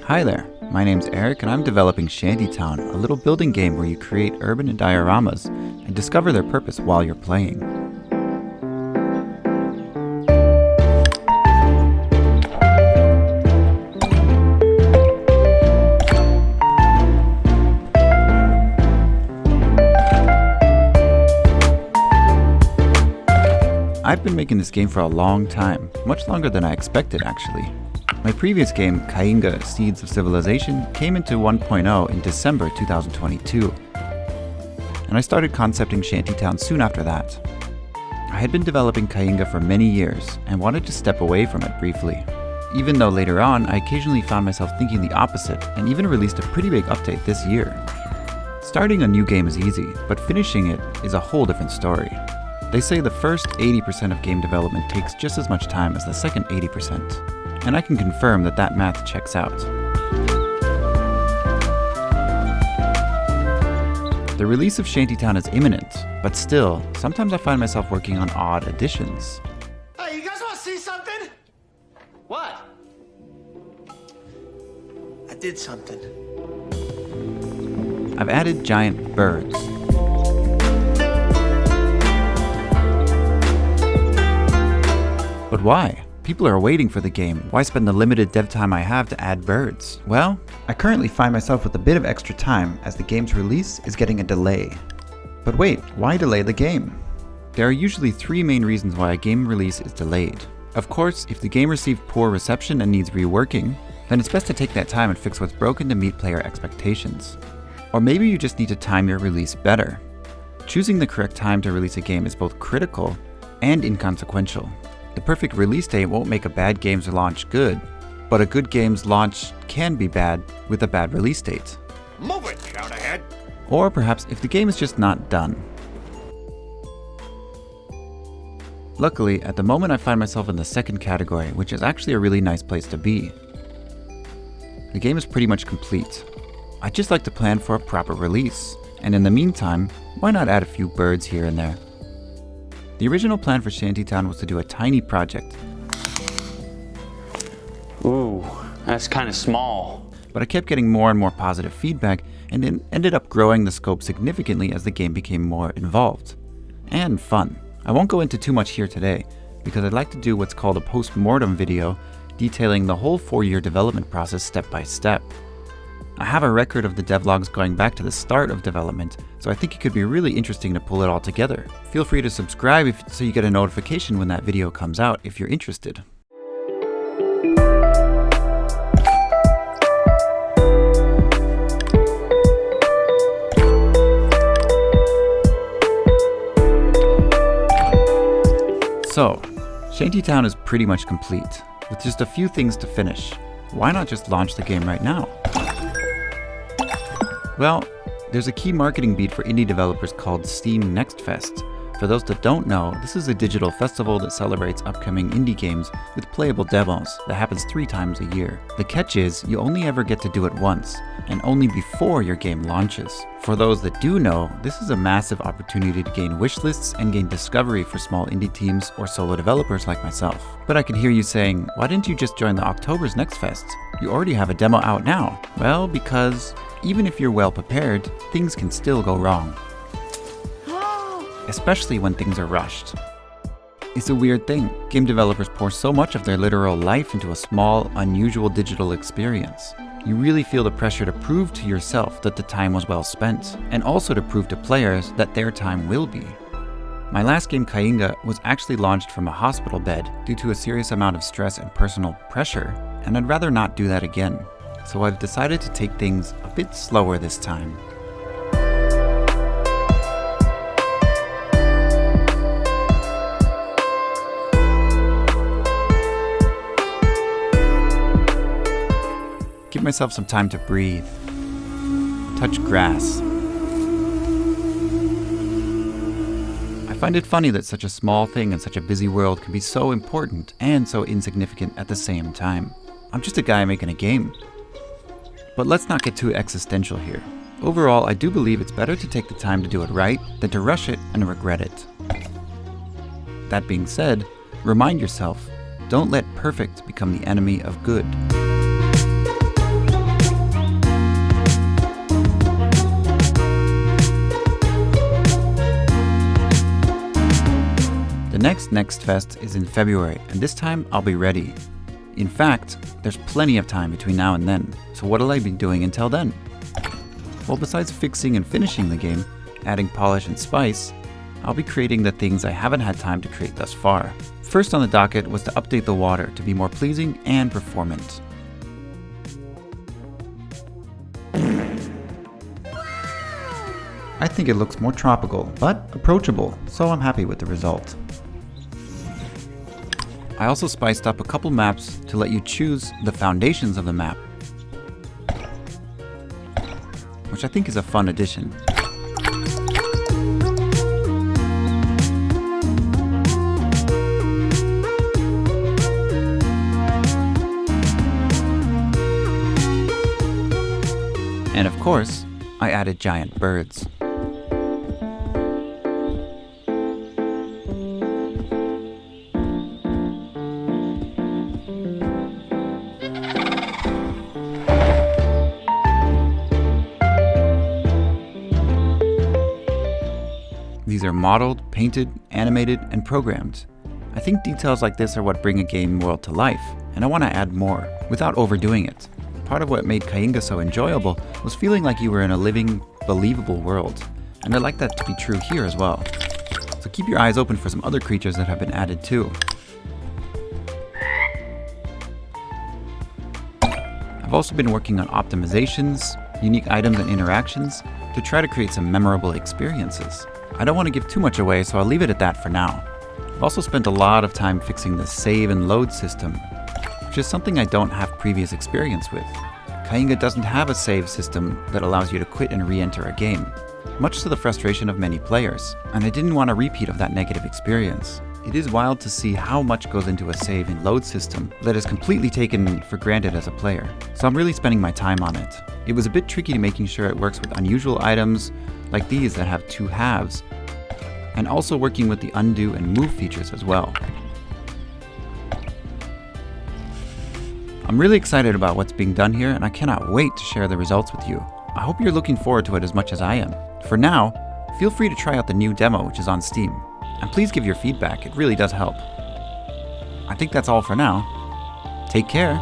Hi there, my name's Erik and I'm developing ShantyTown, a little building game where you create urban dioramas and discover their purpose while you're playing. I've been making this game for a long time, much longer than I expected actually. My previous game, Kainga Seeds of Civilization, came into 1.0 in December 2022. And I started concepting ShantyTown soon after that. I had been developing Kainga for many years and wanted to step away from it briefly. Even though later on, I occasionally found myself thinking the opposite and even released a pretty big update this year. Starting a new game is easy, but finishing it is a whole different story. They say the first 80% of game development takes just as much time as the second 80%. And I can confirm that that math checks out. The release of ShantyTown is imminent, but still, sometimes I find myself working on odd additions. Hey, you guys want to see something? What? I did something. I've added giant birds. But why? People are waiting for the game. Why spend the limited dev time I have to add birds? Well, I currently find myself with a bit of extra time as the game's release is getting a delay. But wait, why delay the game? There are usually three main reasons why a game release is delayed. Of course, if the game received poor reception and needs reworking, then it's best to take that time and fix what's broken to meet player expectations. Or maybe you just need to time your release better. Choosing the correct time to release a game is both critical and inconsequential. The perfect release date won't make a bad game's launch good, but a good game's launch can be bad with a bad release date. Move it, shout ahead. Or perhaps if the game is just not done. Luckily, at the moment I find myself in the second category, which is actually a really nice place to be. The game is pretty much complete. I'd just like to plan for a proper release, and in the meantime, why not add a few birds here and there? The original plan for ShantyTown was to do a tiny project. Ooh, that's kind of small. But I kept getting more and more positive feedback and it ended up growing the scope significantly as the game became more involved. And fun. I won't go into too much here today because I'd like to do what's called a post-mortem video detailing the whole 4-year development process step by step. I have a record of the devlogs going back to the start of development, so I think it could be really interesting to pull it all together. Feel free to subscribe so you get a notification when that video comes out if you're interested. So, ShantyTown is pretty much complete, with just a few things to finish. Why not just launch the game right now? Well, there's a key marketing beat for indie developers called Steam Nextfest. For those that don't know, this is a digital festival that celebrates upcoming indie games with playable demos that happens 3 times a year. The catch is, you only ever get to do it once, and only before your game launches. For those that do know, this is a massive opportunity to gain wishlists and gain discovery for small indie teams or solo developers like myself. But I can hear you saying, why didn't you just join the October's Nextfest? You already have a demo out now. Well, because even if you're well prepared, things can still go wrong. Especially when things are rushed. It's a weird thing. Game developers pour so much of their literal life into a small, unusual digital experience. You really feel the pressure to prove to yourself that the time was well spent, and also to prove to players that their time will be. My last game, Kainga, was actually launched from a hospital bed due to a serious amount of stress and personal pressure, and I'd rather not do that again. So I've decided to take things a bit slower this time. Give myself some time to breathe, touch grass. I find it funny that such a small thing in such a busy world can be so important and so insignificant at the same time. I'm just a guy making a game. But let's not get too existential here. Overall, I do believe it's better to take the time to do it right than to rush it and regret it. That being said, remind yourself, don't let perfect become the enemy of good. The next Nextfest is in February, and this time I'll be ready. In fact, there's plenty of time between now and then, so what'll I be doing until then? Well, besides fixing and finishing the game, adding polish and spice, I'll be creating the things I haven't had time to create thus far. First on the docket was to update the water to be more pleasing and performant. I think it looks more tropical, but approachable, so I'm happy with the result. I also spiced up a couple maps to let you choose the foundations of the map, which I think is a fun addition. And of course, I added giant birds. These are modeled, painted, animated, and programmed. I think details like this are what bring a game world to life, and I want to add more, without overdoing it. Part of what made Kainga so enjoyable was feeling like you were in a living, believable world, and I'd like that to be true here as well. So keep your eyes open for some other creatures that have been added too. I've also been working on optimizations, unique items and interactions to try to create some memorable experiences. I don't want to give too much away, so I'll leave it at that for now. I've also spent a lot of time fixing the save and load system, which is something I don't have previous experience with. Kainga doesn't have a save system that allows you to quit and re-enter a game, much to the frustration of many players, and I didn't want a repeat of that negative experience. It is wild to see how much goes into a save and load system that is completely taken for granted as a player, so I'm really spending my time on it. It was a bit tricky to making sure it works with unusual items like these that have two halves, and also working with the undo and move features as well. I'm really excited about what's being done here, and I cannot wait to share the results with you. I hope you're looking forward to it as much as I am. For now, feel free to try out the new demo, which is on Steam, and please give your feedback, it really does help. I think that's all for now. Take care.